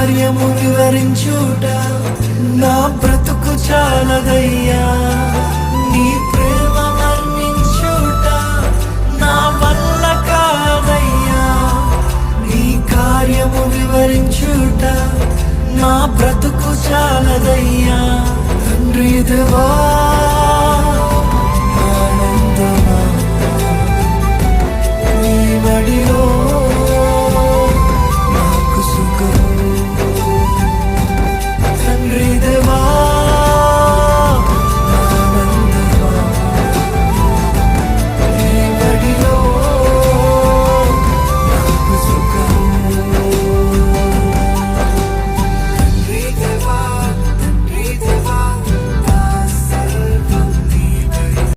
కార్యము వివరించుట నా బ్రతుకు చాలదయ్యా. నీ ప్రేమ వర్ణించుట నా వల్ల కాదయ్యా. నీ కార్యము వివరించుట నా బ్రతుకు చాలదయ్యా. తండ్రి దేవా